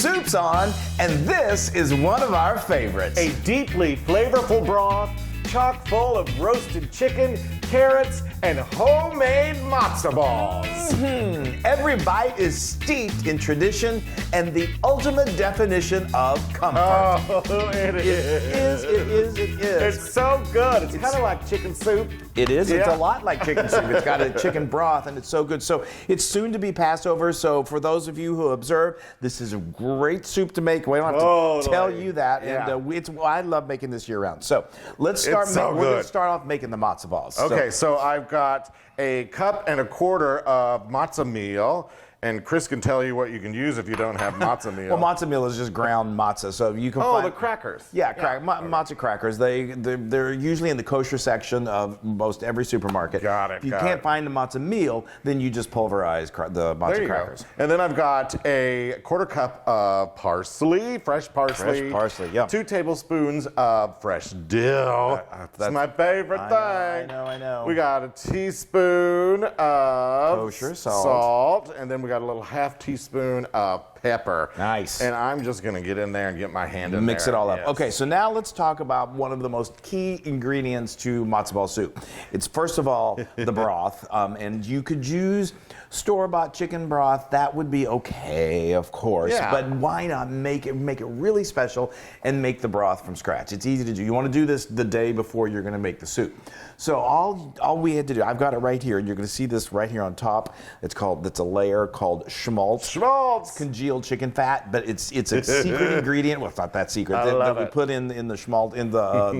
Soup's on, and this is one of our favorites. A deeply flavorful broth, chock full of roasted chicken, carrots, and homemade matzo balls. Every bite is steeped in tradition and the ultimate definition of comfort. Oh, it is. It is. It's so good. It's kind of like chicken soup. It is. It's Yeah. a lot like chicken soup. It's got a chicken broth, and it's so good. So it's soon to be Passover. So for those of you who observe, this is a great soup to make. We don't have to tell you that. Yeah. And I love making this year round. So let's start. It's so We're going good. to start off making the matzo balls. Okay, so I've got a cup and a quarter of matzo meal. And Chris can tell you what you can use if you don't have matzo meal. Well, matzo meal is just ground matzah, so you can Oh, find the crackers. Yeah, matzo crackers. They're usually in the kosher section of most every supermarket. Got it, If you got can't it. find the matzo meal, then you just pulverize the matzo There you crackers. go. And then I've got a quarter cup of parsley, fresh parsley. Fresh parsley, yeah. 2 tablespoons of fresh dill. That's my favorite thing. I know. We got a teaspoon of Kosher salt. and then we got a little half teaspoon of pepper. Nice. And I'm just gonna get in there and get my hand in there. Mix it all up. Yes. Okay, so now let's talk about one of the most key ingredients to matzo ball soup. It's first of all the broth, and you could use store-bought chicken broth. That would be okay, of course. Yeah. But why not make it really special and make the broth from scratch? It's easy to do. You want to do this the day before you're going to make the soup. So all we had to do, I've got it right here, and you're going to see this right here on top. It's a layer called schmaltz. Schmaltz. Congealed chicken fat, but it's a secret ingredient. Well, it's not that secret. I love we it. put in the schmaltz in the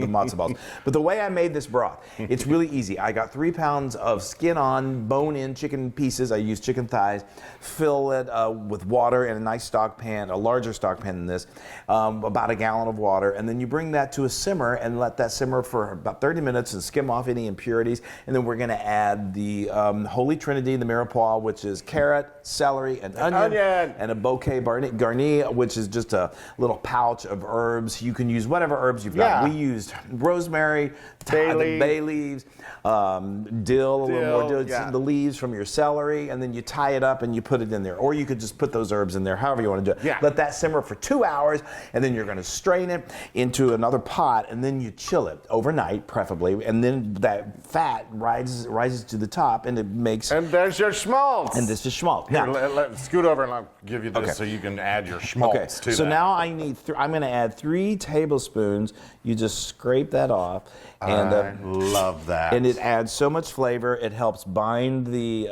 matzo balls. But the way I made this broth, it's really easy. I got 3 pounds of skin-on, bone-in chicken pieces. I used chicken thighs. Fill it with water in a nice stock pan, a larger stock pan than this, about a gallon of water, and then you bring that to a simmer and let that simmer for about 30 minutes and skim off any impurities. And then we're going to add the holy trinity, the mirepoix, which is carrot, celery, and onion. And a bouquet garni, which is just a little pouch of herbs. You can use whatever herbs you've got. We used rosemary, bay leaves, dill, a little more dill, the leaves from your celery, and then you tie it up and you put it in there. Or you could just put those herbs in there, however you want to do it. Yeah. Let that simmer for 2 hours, and then you're going to strain it into another pot, and then you chill it overnight, preferably, and then that fat rises to the top, and it makes... And there's your schmaltz. And this is schmaltz. Here, Now, scoot over and I'll give you this Okay. so you can add your schmaltz to so that. now I need. I'm going to add 3 tablespoons. You just scrape that off, and I love that. and it adds so much flavor. It helps bind the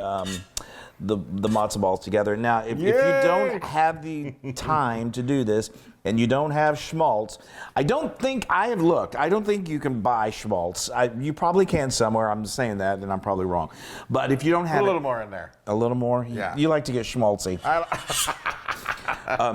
matzo balls together. Now, if you don't have the time to do this, and you don't have schmaltz, I don't think you can buy schmaltz. You probably can somewhere. I'm saying that, and I'm probably wrong. But if you don't have a little more in there. a little more, Yeah. you like to get schmaltzy.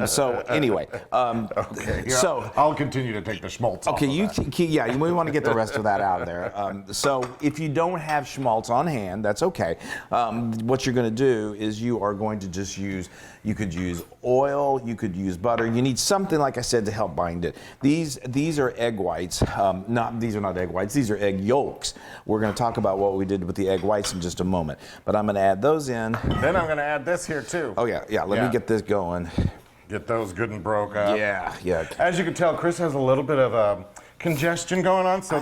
So anyway, Okay. Yeah, so I'll continue to take the schmaltz off okay, of that. we want to get the rest of that out of there. So if you don't have schmaltz on hand, that's okay. What you're going to do is you are going to just you could use oil, you could use butter. You need something, like I said, to help bind it. These are egg whites. These are not egg whites. These are egg yolks. We're going to talk about what we did with the egg whites in just a moment. But I'm going to add those in. Then I'm going to add this here too. Oh yeah. Let me get this going. Get those good and broke up. Yeah. As you can tell, Chris has a little bit of congestion going on, so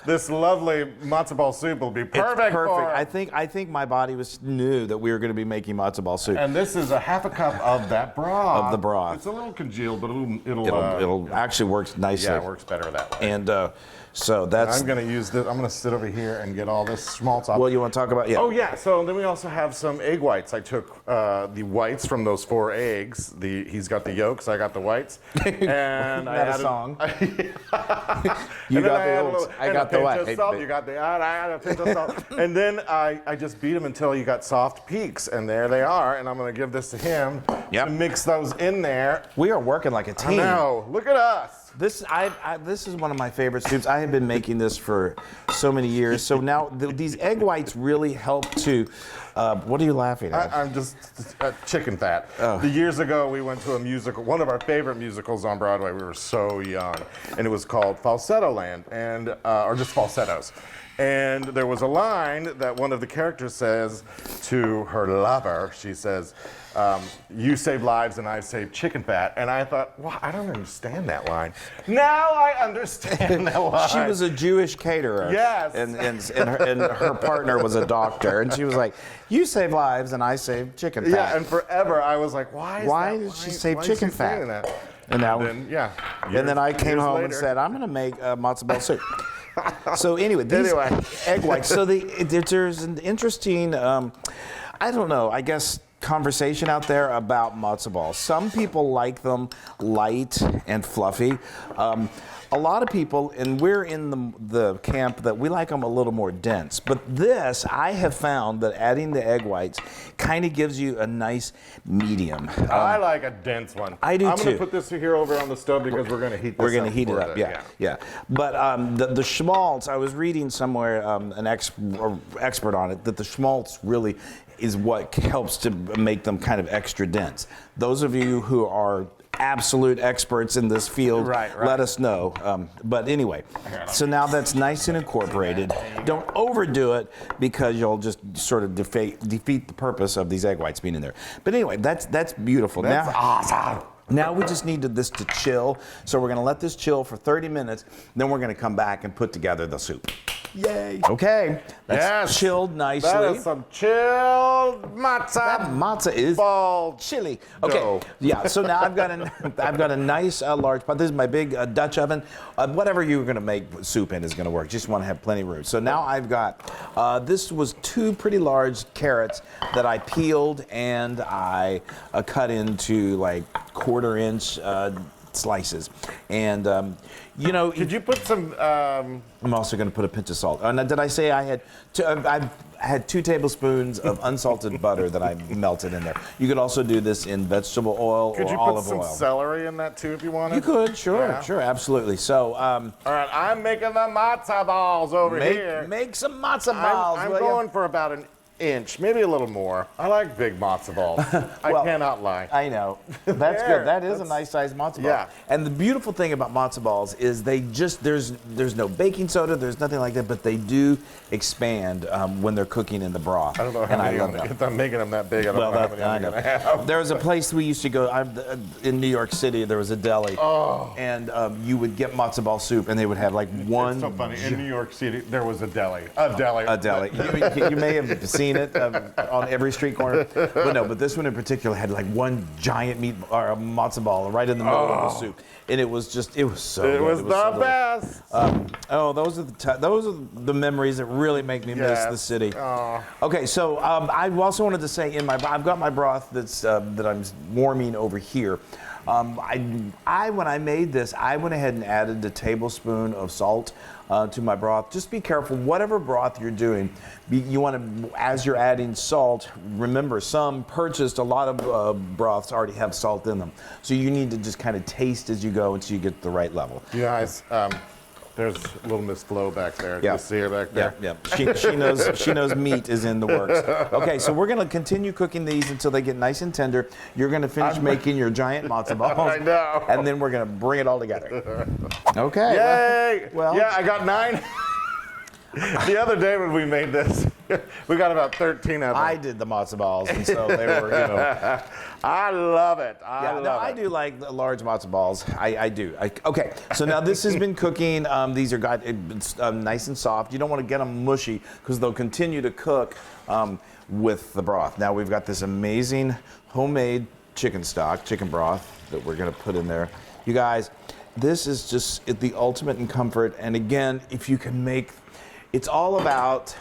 this lovely matzo ball soup will be perfect. For I think my body knew that we were going to be making matzo ball soup. And this is a half a cup of that broth. Of the broth. It's a little congealed, but It'll actually work nicely. Yeah, it works better that way. And so that's. I'm going to use this. I'm going to sit over here and get all this schmaltz off. Well, you want to talk about Oh yeah. So then we also have some egg whites. I took the whites from those 4 eggs. He's got the yolks. I got the whites. And I added a song. You got the yolks. I got the white. You got the. I had a pinch of salt. And then I just beat them until you got soft peaks, and there they are. And I'm going to give this to him to mix those in there. We are working like a team. I know. Look at us. This is one of my favorite soups. I have been making this for so many years. So now these egg whites really help to. What are you laughing at? I'm just chicken fat. Oh. Years ago, we went to a musical, one of our favorite musicals on Broadway. We were so young, and it was called Falsetto Land, or just Falsettos. And there was a line that one of the characters says to her lover. She says, you save lives and I save chicken fat. And I thought, well, I don't understand that line. Now I understand that line. She was a Jewish caterer. Yes. And her partner was a doctor. And she was like, you save lives and I save chicken fat. Yeah, and forever I was like, why did she save chicken fat? And then I came home and said, I'm going to make matzo ball soup. So anyway, these egg whites. So there's an interesting, I don't know, I guess, conversation out there about matzo balls. Some people like them light and fluffy. A lot of people, and we're in the camp that we like them a little more dense. But this, I have found that adding the egg whites kind of gives you a nice medium. I like a dense one. I do too. I'm going to put this here over on the stove because we're going to heat this up. We're going to heat it up, yeah. But the schmaltz, I was reading somewhere, an expert on it, that the schmaltz really is what helps to make them kind of extra dense. Those of you who are absolute experts in this field, let us know. But anyway, so now that's nice and incorporated. Don't overdo it because you'll just sort of defeat the purpose of these egg whites being in there. But anyway, that's beautiful. That's awesome. Now we just need this to chill. So we're going to let this chill for 30 minutes. Then we're going to come back and put together the soup. Yay. Okay. That's chilled nicely. That is some chilled matzah. That matzah is ball chili. Okay. Yeah. So now I've got a nice large pot. This is my big Dutch oven. Whatever you're going to make soup in is going to work. Just want to have plenty of room. So now I've got this was 2 pretty large carrots that I peeled and I cut into like 1/4-inch slices. And could you put some I'm also going to put a pinch of salt. Now, did I say I had 2 tablespoons of unsalted butter that I melted in there. You could also do this in vegetable oil or olive oil. Could you put some celery in that too if you wanted? You could, sure, absolutely. So, all right, I'm making the matzo balls over here. Make some matzo balls. I'm going for about an inch, maybe a little more. I like big matzo balls. I cannot lie. I know. That's good. That is a nice sized matzo ball. Yeah. And the beautiful thing about matzo balls is they just there's no baking soda, there's nothing like that, but they do expand when they're cooking in the broth. I don't know how many if I'm making them that big. I don't know how many I'm gonna have. There was a place we used to go in New York City. There was a deli, and you would get matzo ball soup, and they would have like one. It's so funny. In New York City, there was a deli. A deli. You may have seen it on every street corner, but this one in particular had like one giant matzo ball right in the middle of the soup, and it was so good. It was the best. Those are the memories that really make me miss the city. Okay, so I also wanted to say I've got my broth that I'm warming over here. When I made this, I went ahead and added a tablespoon of salt to my broth. Just be careful, whatever broth you're doing, you want to, as you're adding salt, remember some purchased, a lot of broths already have salt in them. So you need to just kind of taste as you go until you get the right level. You guys, there's a little Miss Flo back there. Yeah. You see her back there? Yeah. She knows meat is in the works. Okay, so we're going to continue cooking these until they get nice and tender. You're going to finish making your giant matzo balls. I know. And then we're going to bring it all together. Okay. Yay! Well, yeah, I got 9. The other day when we made this, we got about 13 of them. I did the matzo balls, and so they were, I love it. I do like the large matzo balls. I do. Okay, so now this has been cooking. These are it's nice and soft. You don't want to get them mushy because they'll continue to cook with the broth. Now we've got this amazing homemade chicken broth that we're going to put in there. You guys, this is just the ultimate in comfort. And again, if you can make, it's all about,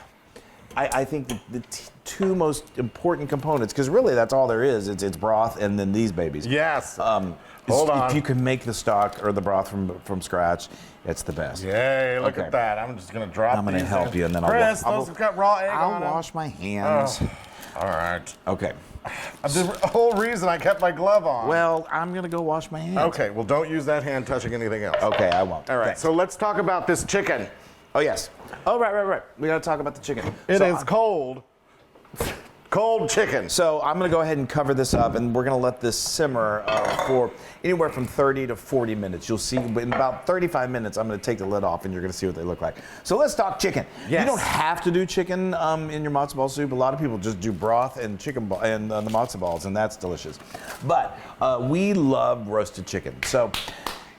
I think the 2 most important components, because really that's all there is. It's broth and then these babies. Yes. Hold on. If you can make the stock or the broth from scratch, it's the best. Yay, look at that. I'm just going to drop I'm going to help you, and then Chris, those have got raw egg on them. I'll wash my hands. All right. Okay. The whole reason I kept my glove on. Well, I'm going to go wash my hands. Okay, well, don't use that hand touching anything else. Okay, I won't. All right, so let's talk about this chicken. Oh, yes. Oh, right. We got to talk about the chicken. It is cold. Cold chicken. So I'm going to go ahead and cover this up, and we're going to let this simmer for anywhere from 30 to 40 minutes. You'll see in about 35 minutes, I'm going to take the lid off, and you're going to see what they look like. So let's talk chicken. Yes. You don't have to do chicken in your matzo ball soup. A lot of people just do broth and chicken and the matzo balls, and that's delicious. But we love roasted chicken. So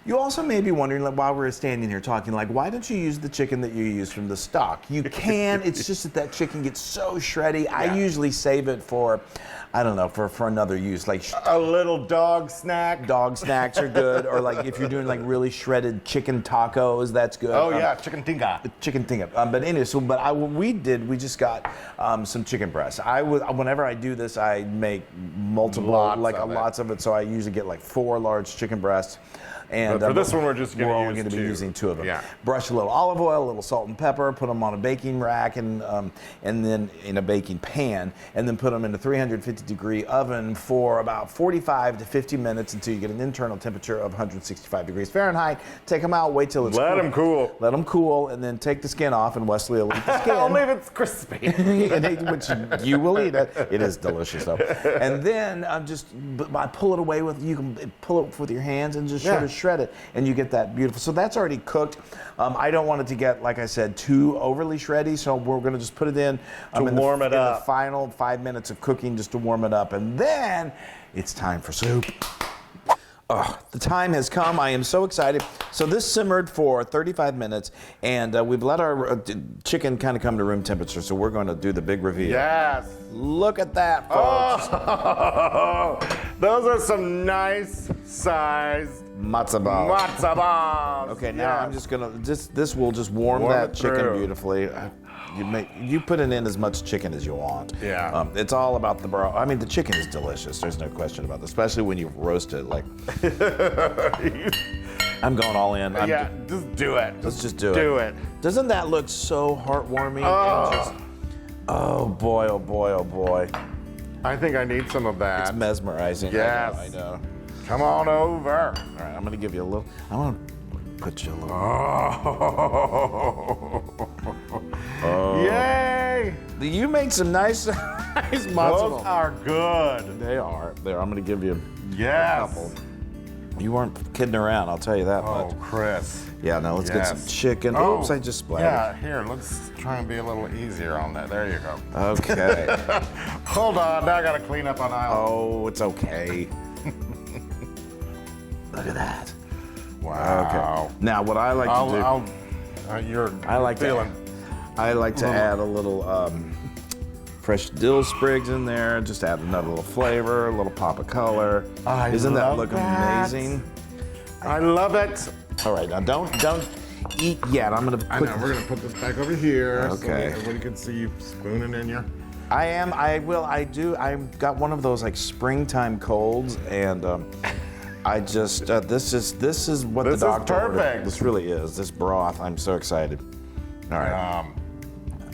you also may be wondering, like, while we're standing here talking, like, why don't you use the chicken that you use from the stock? You can. It's just that chicken gets so shreddy. Yeah. I usually save it for, I don't know, for another use, like a little dog snack. Dog snacks are good, or like if you're doing like really shredded chicken tacos, that's good. Oh yeah, chicken tinga. Chicken tinga. But anyway, we just got some chicken breasts. Whenever I do this, I make multiple, lots of it. So I usually get like 4 large chicken breasts. And but for this one, we're just only going to be using 2 of them. Yeah. Brush a little olive oil, a little salt and pepper, put them on a baking rack and then in a baking pan, and then put them in a 350-degree oven for about 45 to 50 minutes until you get an internal temperature of 165 degrees Fahrenheit. Take them out, wait till it's Let them cool. Let them cool, and then take the skin off, and Wesley will eat the skin. Only if it's crispy. Which you will eat it. It is delicious, though. And then I pull it away you can pull it with your hands and just shred it, and you get that beautiful. So that's already cooked. I don't want it to get, like I said, too overly shreddy, so we're going to just put it in warm it up. In the final 5 minutes of cooking, just to warm it up, and then it's time for soup. Oh, the time has come. I am so excited. So this simmered for 35 minutes, and we've let our chicken kind of come to room temperature, so we're going to do the big reveal. Yes. Look at that, folks. Oh, those are some nice sized matzo balls. Matzo balls. Okay, now I'm just going to, this will just warm that chicken beautifully. You put it in as much chicken as you want. Yeah. It's all about the broth. I mean, the chicken is delicious. There's no question about this, especially when you roast it. Like, I'm going all in. Just do it. Let's just do it. Do it. Doesn't that look so heartwarming? Oh. Oh boy, oh boy, oh boy. I think I need some of that. It's mesmerizing. Yes. I know. Come on over. All right, I'm going to give you a little. I want to put you a little. Oh. Yay! You made some nice matzo balls. Those are good. They are. There, I'm going to give you a couple. You weren't kidding around, I'll tell you that much. Oh, Chris. Yeah, now let's get some chicken. Oops, I just splattered. Yeah, here, let's try and be a little easier on that. There you go. Okay. Hold on, now I got to clean up an aisle. Oh, it's okay. Look at that. Wow. Okay. Now, what I like to do, I like to add a little fresh dill sprigs in there. Just add another little flavor, a little pop of color. Isn't that look amazing? I love it. All right, now don't eat yet. We're gonna put this back over here. Okay. So everybody can see you spooning in your. I've got one of those like springtime colds, and this is what the doctor ordered. Perfect. This really is. This broth, I'm so excited. All right.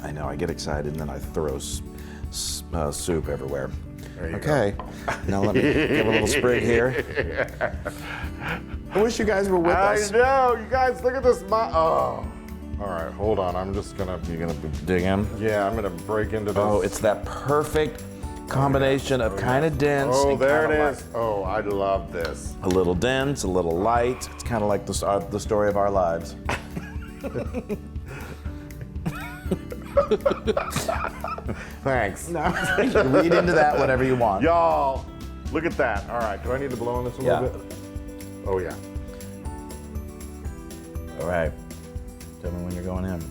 I know, I get excited, and then I throw soup everywhere. There you go. Now let me give a little sprig here. I wish you guys were with us. I know. You guys, look at this. All right, hold on. I'm just going to... You're going to dig in? Yeah, I'm going to break into this. Oh, it's that perfect combination of kind of dense. Oh, there it is. Oh, I love this. A little dense, a little light. It's kind of like the story of our lives. Thanks. No. You can read into that whatever you want. Y'all, look at that. All right, do I need to blow on this a little bit? Oh, yeah. All right. Tell me when you're going in.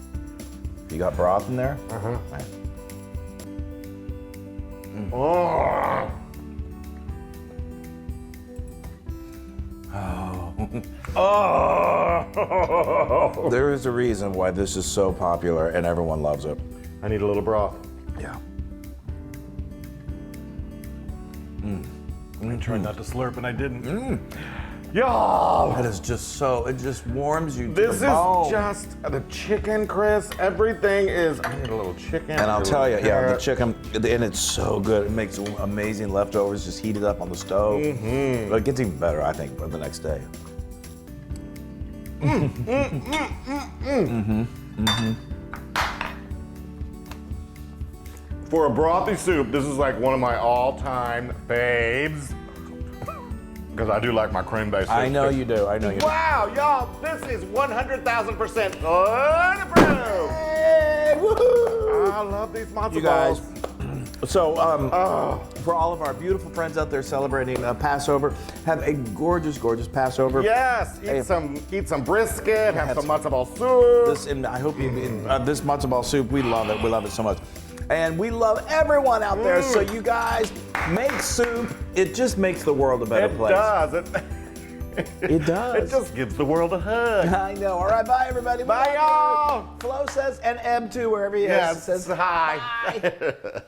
You got broth in there? Uh-huh. All right. Oh. Oh. There is a reason why this is so popular and everyone loves it. I need a little broth. Yeah. I tried not to slurp and I didn't. Y'all! That is just so, it just warms you to This the bone. is just the chicken, Chris. Everything is, I need a little chicken. And I'll tell you, the chicken, and it's so good. It makes amazing leftovers, just heated up on the stove. Mm-hmm. But it gets even better, I think, for the next day. For a brothy soup, this is like one of my all-time faves. Because I do like my cream-based soup. I know you do. I know you do. Wow, y'all, this is 100,000% good approved. Hey, woohoo! I love these matzo You guys. balls. So, for all of our beautiful friends out there celebrating Passover, have a gorgeous, gorgeous Passover. Yes, Hey, eat some brisket, have some some- matzo ball soup. This, and I hope you this matzo ball soup. We love it. We love it so much, and we love everyone out there. So you guys make soup. It just makes the world a better place. It does. It does. It just gives the world a hug. I know. All right, bye everybody. Bye, y'all. Flo says, and Eb too, wherever he is. Yes, Says hi. bye.